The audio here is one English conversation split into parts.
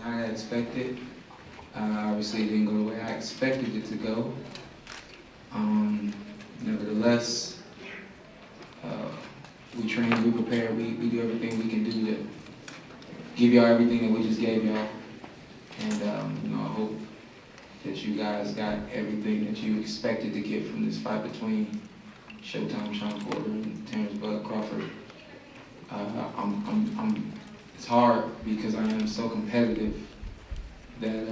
I expected. Obviously, it didn't go the way I expected it to go. Nevertheless, we train, we prepare, we do everything we can do to give y'all everything that we just gave y'all. And I hope that you guys got everything that you expected to get from this fight between Showtime, Shawn and Terrence Bud Crawford. It's hard because I am so competitive that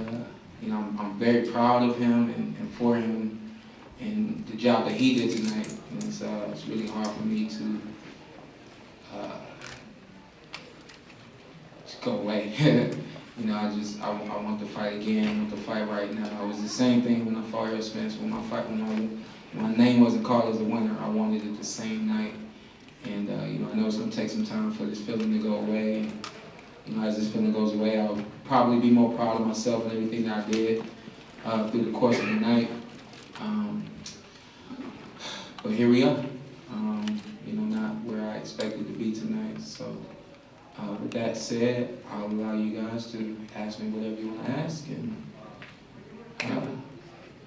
I'm very proud of him and for him and the job that he did tonight. And it's really hard for me to just go away. I want to fight again. I want to fight right now. It was the same thing when I fought Errol Spence. When my name wasn't called as a winner, I wanted it the same night. And I know it's gonna take some time for this feeling to go away. And, as this feeling goes away, I'll probably be more proud of myself and everything that I did through the course of the night. But here we are. Not where I expected to be tonight. So. With that said, I'll allow you guys to ask me whatever you want to ask.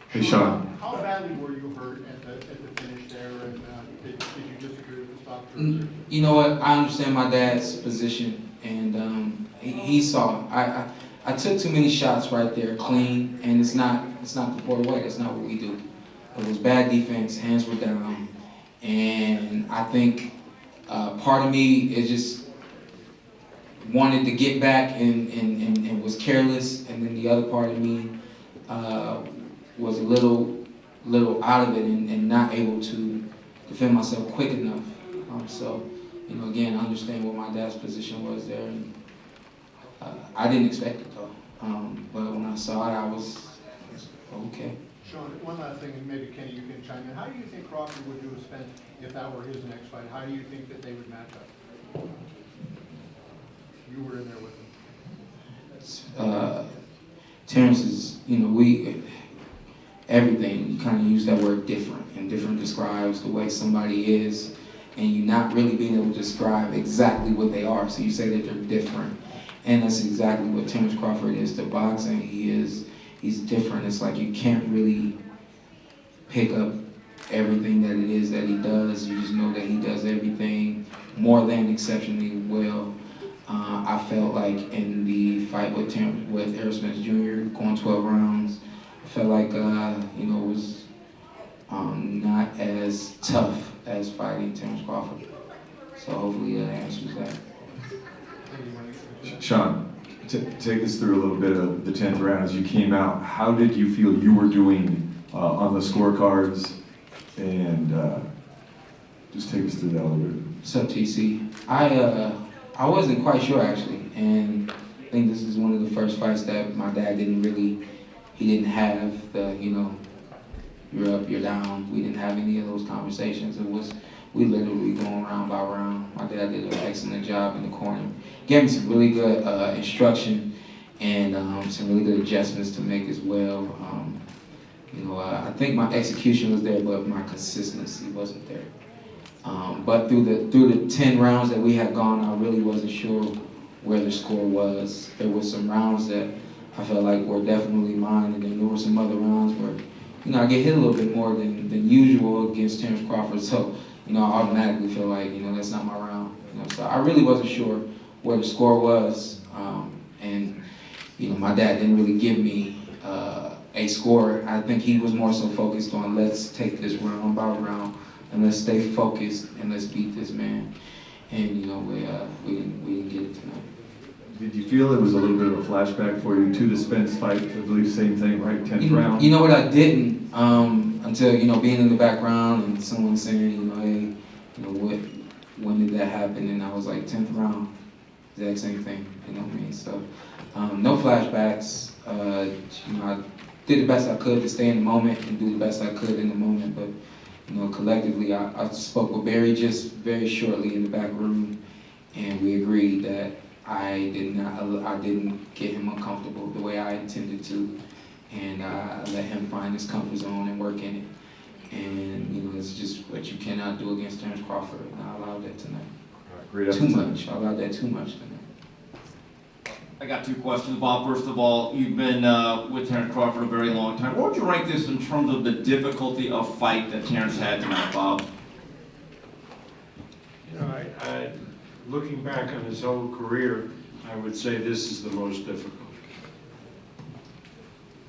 Hey, Shawn. How badly were you hurt at the finish there, and did you disagree with the stop? You know what? I understand my dad's position, and he saw. I took too many shots right there, clean, and it's not the port away. That's not what we do. It was bad defense. Hands were down, and I think part of me is just wanted to get back and was careless, and then the other part of me was a little out of it and not able to defend myself quick enough. Again, I understand what my dad's position was there, and I didn't expect it though. But when I saw it, I was okay. Shawn, one last thing, and maybe Kenny, you can chime in. How do you think Crawford would do with Spence if that were his next fight? How do you think that they would match up? You were in there with him. Terrence is, everything, you kind of use that word different, and different describes the way somebody is, and you're not really being able to describe exactly what they are, so you say that they're different. And that's exactly what Terrence Crawford is to boxing. He's different. It's like you can't really pick up everything that it is that he does. You just know that he does everything more than exceptionally well. I felt like in the fight with Errol Spence Jr. going 12 rounds, I felt like it was not as tough as fighting Terrence Crawford. So hopefully that answers that. Shawn, take us through a little bit of the 10th round as you came out. How did you feel you were doing on the scorecards? And just take us through that a little bit. What's up, TC? I wasn't quite sure actually, and I think this is one of the first fights that my dad he didn't have the, you're up, you're down. We didn't have any of those conversations. We literally going round by round. My dad did an excellent job in the corner. Gave me some really good instruction and some really good adjustments to make as well. I think my execution was there, but my consistency wasn't there. But through the 10 rounds that we had gone, I really wasn't sure where the score was. There were some rounds that I felt like were definitely mine, and then there were some other rounds where, I get hit a little bit more than usual against Terrence Crawford. So, I automatically feel like, that's not my round. So I really wasn't sure where the score was, and my dad didn't really give me a score. I think he was more so focused on let's take this round by round. And let's stay focused and let's beat this man. And we didn't get it tonight. Did you feel it was a little bit of a flashback for you to the Spence fight? I believe same thing, right? 10th round. You know what? I didn't until being in the background and someone saying, hey, when did that happen? And I was like 10th round, exact same thing. You know what I mean? So no flashbacks. I did the best I could to stay in the moment and do the best I could in the moment, but. Collectively, I spoke with Barry just very shortly in the back room, and we agreed that I didn't get him uncomfortable the way I intended to, and I let him find his comfort zone and work in it. And it's just what you cannot do against Terrence Crawford, and I allowed that tonight. Great too much. I allowed that too much tonight. I got two questions, Bob. First of all, you've been with Terrence Crawford a very long time. What would you rank this in terms of the difficulty of fight that Terrence had tonight, Bob? You know, looking back on his whole career, I would say this is the most difficult.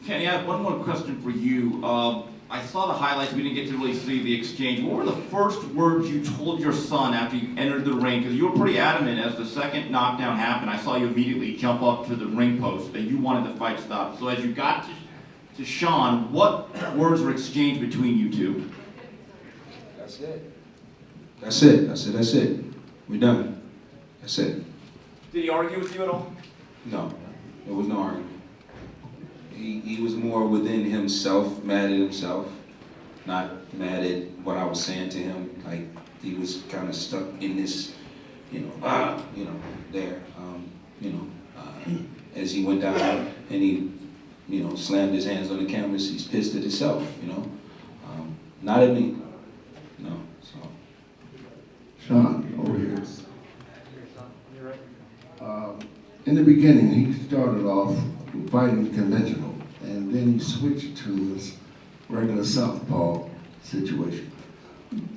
Kenny, I have one more question for you. I saw the highlights. We didn't get to really see the exchange. What were the first words you told your son after you entered the ring? Because you were pretty adamant as the second knockdown happened. I saw you immediately jump up to the ring post that you wanted the fight stopped. So as you got to Shawn, what words were exchanged between you two? That's it. That's it. That's it. That's it. We're done. That's it. Did he argue with you at all? No, there was no argument. He was more within himself, mad at himself, not mad at what I was saying to him. Like he was kind of stuck in this, there. As he went down and he, slammed his hands on the canvas, he's pissed at himself, not at me. No, so. Shawn, over here. In the beginning, he started off fighting conventional, and then he switched to his regular southpaw situation.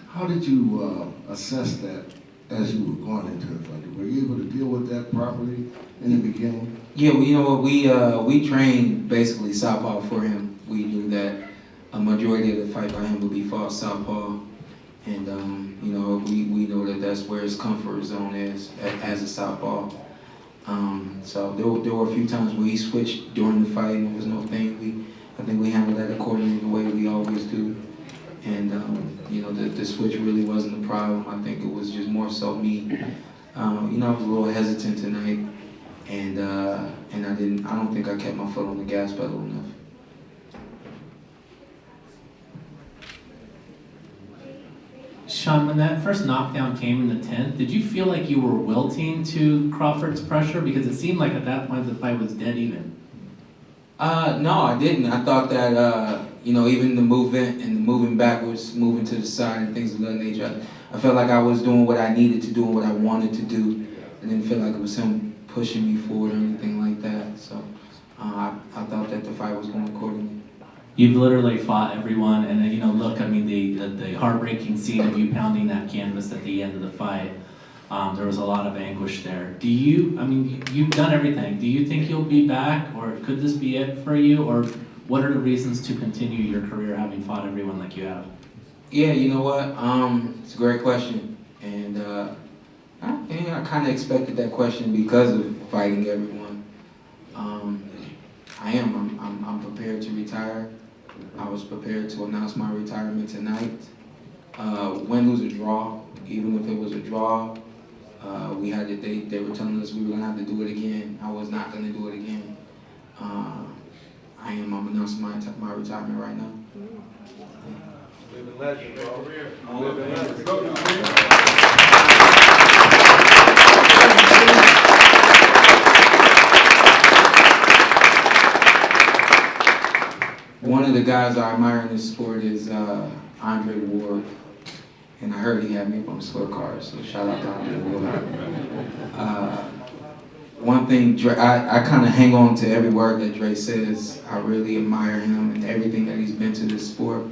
How did you assess that as you were going into the fight? Were you able to deal with that properly in the beginning? Yeah, well, you know what, we trained basically southpaw for him. We knew that a majority of the fight by him would be fought southpaw, and we know that that's where his comfort zone is as a southpaw. So there were a few times where he switched during the fight, and there was no thing. I think we handled that accordingly the way we always do. And the switch really wasn't the problem. I think it was just more so me. I was a little hesitant tonight, and I don't think I kept my foot on the gas pedal enough. Shawn, when that first knockdown came in the 10th, did you feel like you were wilting to Crawford's pressure? Because it seemed like at that point the fight was dead even. No, I didn't. I thought that, even the movement and the moving backwards, moving to the side and things of that nature, I felt like I was doing what I needed to do and what I wanted to do. I didn't feel like it was him pushing me forward or anything like that. So I thought that the fight was going accordingly. You've literally fought everyone, and look, I mean, the heartbreaking scene of you pounding that canvas at the end of the fight, there was a lot of anguish there. You've done everything. Do you think you'll be back, or could this be it for you, or what are the reasons to continue your career having fought everyone like you have? Yeah, you know what? It's a great question, and I kind of expected that question because of fighting everyone. I'm prepared to retire. I was prepared to announce my retirement tonight. Win, lose, or draw, even if it was a draw, they were telling us we were gonna have to do it again. I was not gonna do it again. I'm announcing my retirement right now. Living legend, bro. Living legend. One of the guys I admire in this sport is Andre Ward, and I heard he had me up on the scorecard, so shout out to Andre Ward. One thing, I kind of hang on to every word that Dre says. I really admire him and everything that he's been to this sport.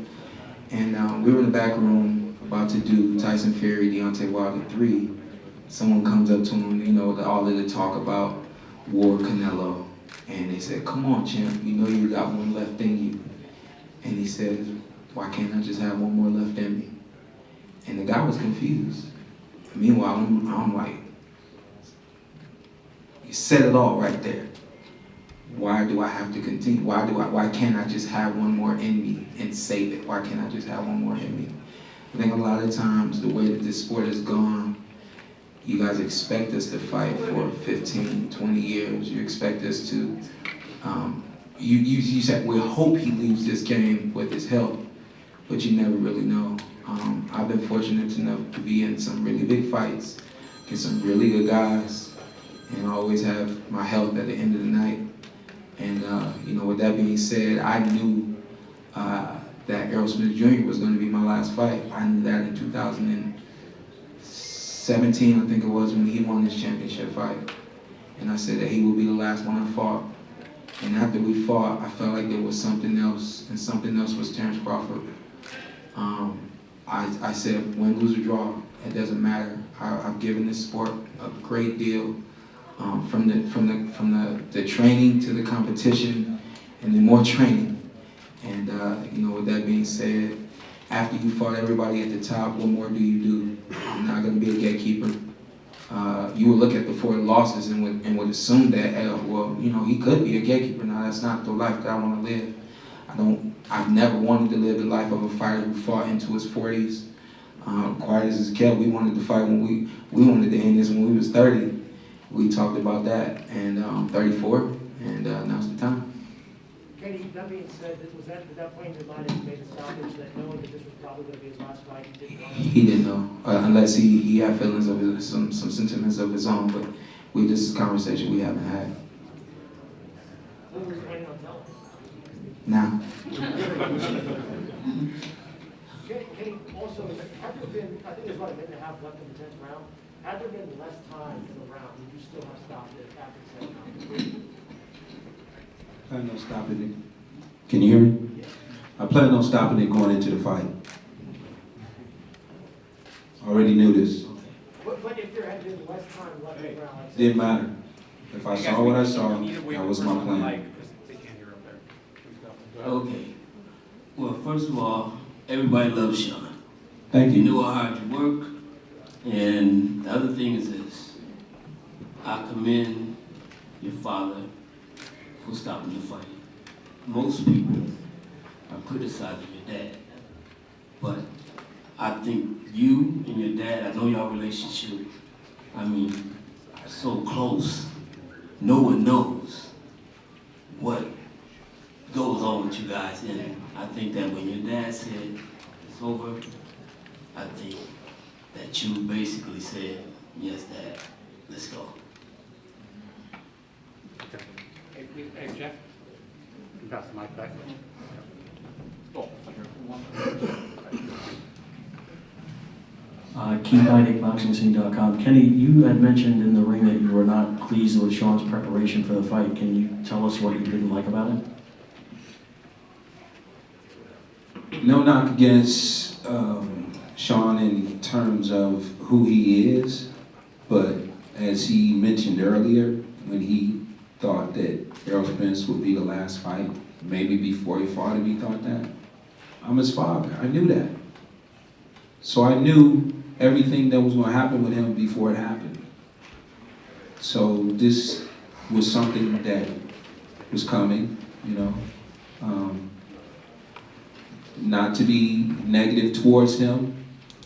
And we were in the back room about to do Tyson Fury, Deontay Wilder 3. Someone comes up to him, all of the talk about Ward, Canelo. And they said, "Come on, champ, you got one left in you." And he says, "Why can't I just have one more left in me?" And the guy was confused. Meanwhile, I'm like, you said it all right there. Why do I have to continue? Why can't I just have one more in me and save it? Why can't I just have one more in me? I think a lot of times the way that this sport has gone, you guys expect us to fight for 15, 20 years. You expect us to, you said, we hope he leaves this game with his health, but you never really know. I've been fortunate enough to be in some really big fights, get some really good guys, and always have my health at the end of the night. And, with that being said, I knew that Errol Smith Jr. was going to be my last fight. I knew that in 2017, I think it was, when he won his championship fight. and I said that he would be the last one I fought. And after we fought, I felt like there was something else, and something else was Terrence Crawford. I said, win, lose, or draw, it doesn't matter. I've given this sport a great deal, from the training to the competition, and then more training. And you know, with that being said, after you fought everybody at the top, what more do you do? I'm not going to be a gatekeeper. You would look at the 4 losses and would assume that, well, you know, he could be a gatekeeper. Now, that's not the life that I want to live. I've never wanted to live the life of a fighter who fought into his 40s. Quiet as it's kept, we wanted to fight when we wanted to end this when we was 30. We talked about that, and 34, and now's the time. Kenny, that being said, was that at that point in your mind that you made the stoppage, that knowing that this was probably going to be his last fight, you didn't want to? He didn't know, unless he had feelings of his, some sentiments of his own, but this is a conversation we haven't had. What were you planning on telling? Now, Kenny, also, had there been, I think there's about a minute and a half left in the 10th round, had there been less time in the round, would you still have stopped it after the 7th round? I plan on stopping it. Can you hear me? I plan on stopping it going into the fight. Already knew this. But if there had been less time left in the round, like Didn't matter. If I saw what I saw, that was my plan. Okay. Well, first of all, everybody loves Shawn. Thank You you. know how hard you work. And the other thing is this. I commend your father for stopping the fight. Most people are criticizing your dad. But I think you and your dad, I know your relationship, I mean, so close. No one knows what goes on with you guys. And I think that when your dad said it's over, I think that you basically said, yes, Dad, let's go. Hey, Jeff, you pass the mic back. Keith Heidig, BoxNation.com. Kenny, you had mentioned in the ring that you were not pleased with Shawn's preparation for the fight. Can you tell us what you didn't like about it? No knock against Shawn in terms of who he is, but as he mentioned earlier, when he thought that Errol Spence would be the last fight, maybe before he fought him, he thought that. I'm his father. I knew that. So I knew everything that was going to happen with him before it happened. So this was something that was coming, you know. Not to be negative towards him,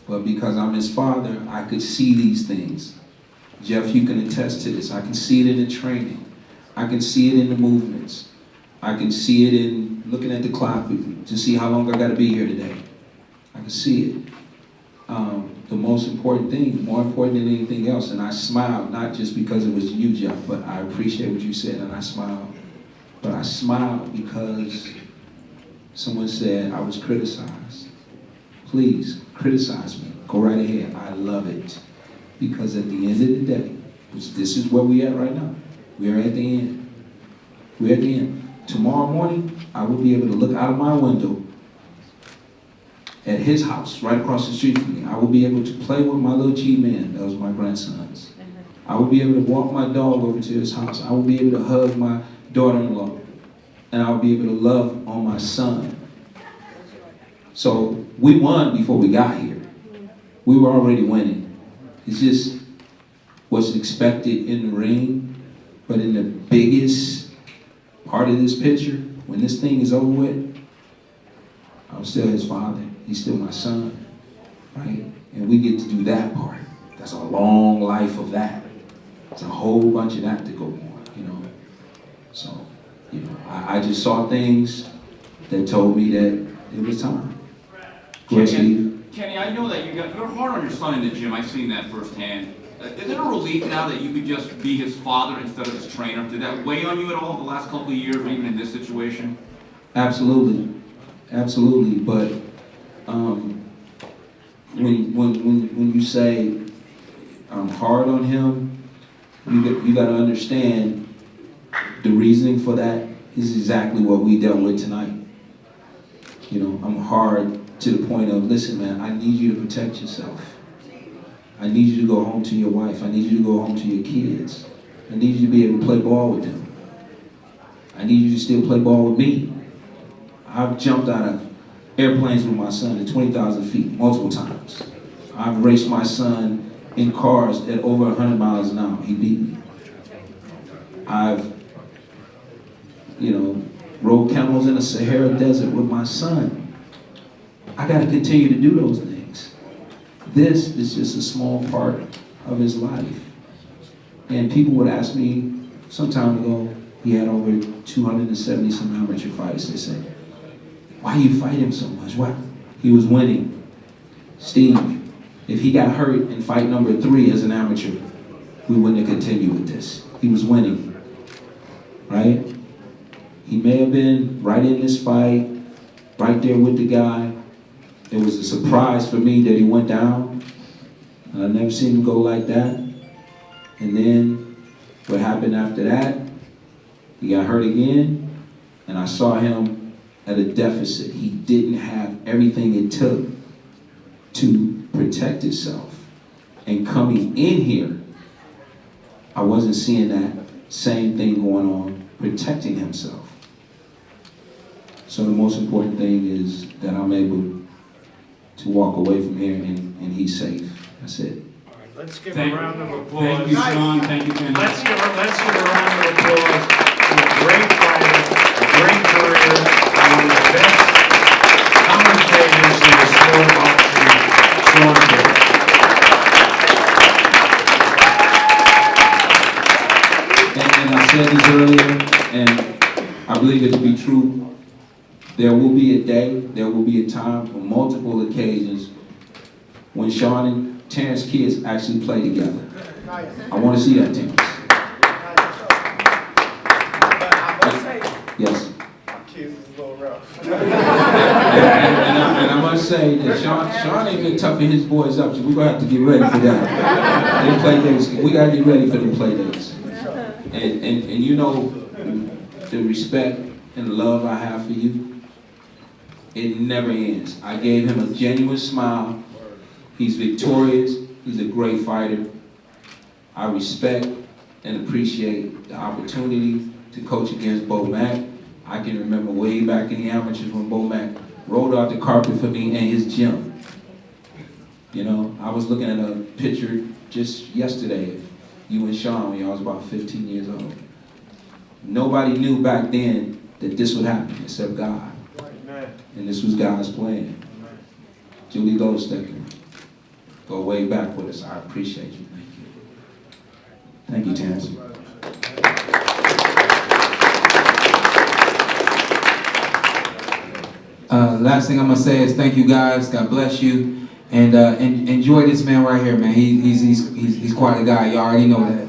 but because I'm his father, I could see these things. Jeff, you can attest to this. I can see it in the training. I can see it in the movements. I can see it in looking at the clock to see how long I got to be here today. I can see it. The most important thing, more important than anything else, and I smiled, not just because it was you, Jeff, but I appreciate what you said, and I smiled. But I smiled because someone said I was criticized. Please, criticize me. Go right ahead. I love it. Because at the end of the day, this is where we at right now. We are at the end. We're at the end. Tomorrow morning, I will be able to look out of my window at his house, right across the street from me. I will be able to play with my little G-Man, that was my grandsons. I will be able to walk my dog over to his house. I will be able to hug my daughter-in-law. And I'll be able to love on my son. So we won before we got here. We were already winning. It's just what's expected in the ring, but in the biggest part of this picture, when this thing is over with, I'm still his father. He's still my son, right? And we get to do that part. That's a long life of that. It's a whole bunch of that to go on, you know? So, you know, I just saw things that told me that it was time. Go ahead, Steve. Kenny, I know that you're hard on your son in the gym. I've seen that firsthand. Is it a relief now that you could just be his father instead of his trainer? Did that weigh on you at all the last couple of years, or even in this situation? Absolutely, absolutely. But when you say I'm hard on him, you got to understand the reasoning for that is exactly what we dealt with tonight. You know, I'm hard to the point of, listen, man, I need you to protect yourself. I need you to go home to your wife. I need you to go home to your kids. I need you to be able to play ball with them. I need you to still play ball with me. I've jumped out of airplanes with my son at 20,000 feet multiple times. I've raced my son in cars at over 100 miles an hour. He beat me. I've, rode camels in the Sahara Desert with my son. I got to continue to do those things. This is just a small part of his life. And people would ask me some time ago, he had over 270 some amateur fights. They said, why you fight him so much? Why? He was winning. Steve, if he got hurt in fight number 3 as an amateur, we wouldn't have continued with this. He was winning, right? He may have been right in this fight, right there with the guy. It was a surprise for me that he went down. I've never seen him go like that. And then what happened after that, he got hurt again, and I saw him at a deficit. He didn't have everything it took to protect himself. And coming in here, I wasn't seeing that same thing going on, protecting himself. So the most important thing is that I'm able to walk away from here and he's safe. That's it. All right, let's give a round of applause. Thank you, Shawn. Thank you, Kenny. Let's give a round of applause to a great fighter, a great career, and one of the best commentators in the sport of boxing, Shawn Gill. And I said this earlier, and I believe it to be true. There will be a day, there will be a time on multiple occasions when Shawn and Terrence kids actually play together. I want to see that, Terrence. Yes. And I must say that Shawn ain't been toughing his boys up, so we're going to have to get ready for that. They play days. We got to get ready for them play days. And you know the respect and love I have for you, it never ends. I gave him a genuine smile. He's victorious. He's a great fighter. I respect and appreciate the opportunity to coach against Bo Mack. I can remember way back in the amateurs when Bo Mack rolled out the carpet for me in his gym. You know, I was looking at a picture just yesterday of you and Shawn when y'all was about 15 years old. Nobody knew back then that this would happen except God. And this was God's plan. Julie Goldstecker, go way back with us. I appreciate you. Thank you. Thank you, Terrence. Last thing I'm gonna say is thank you guys. God bless you, and enjoy this man right here, man. He's quite a guy. You already know that.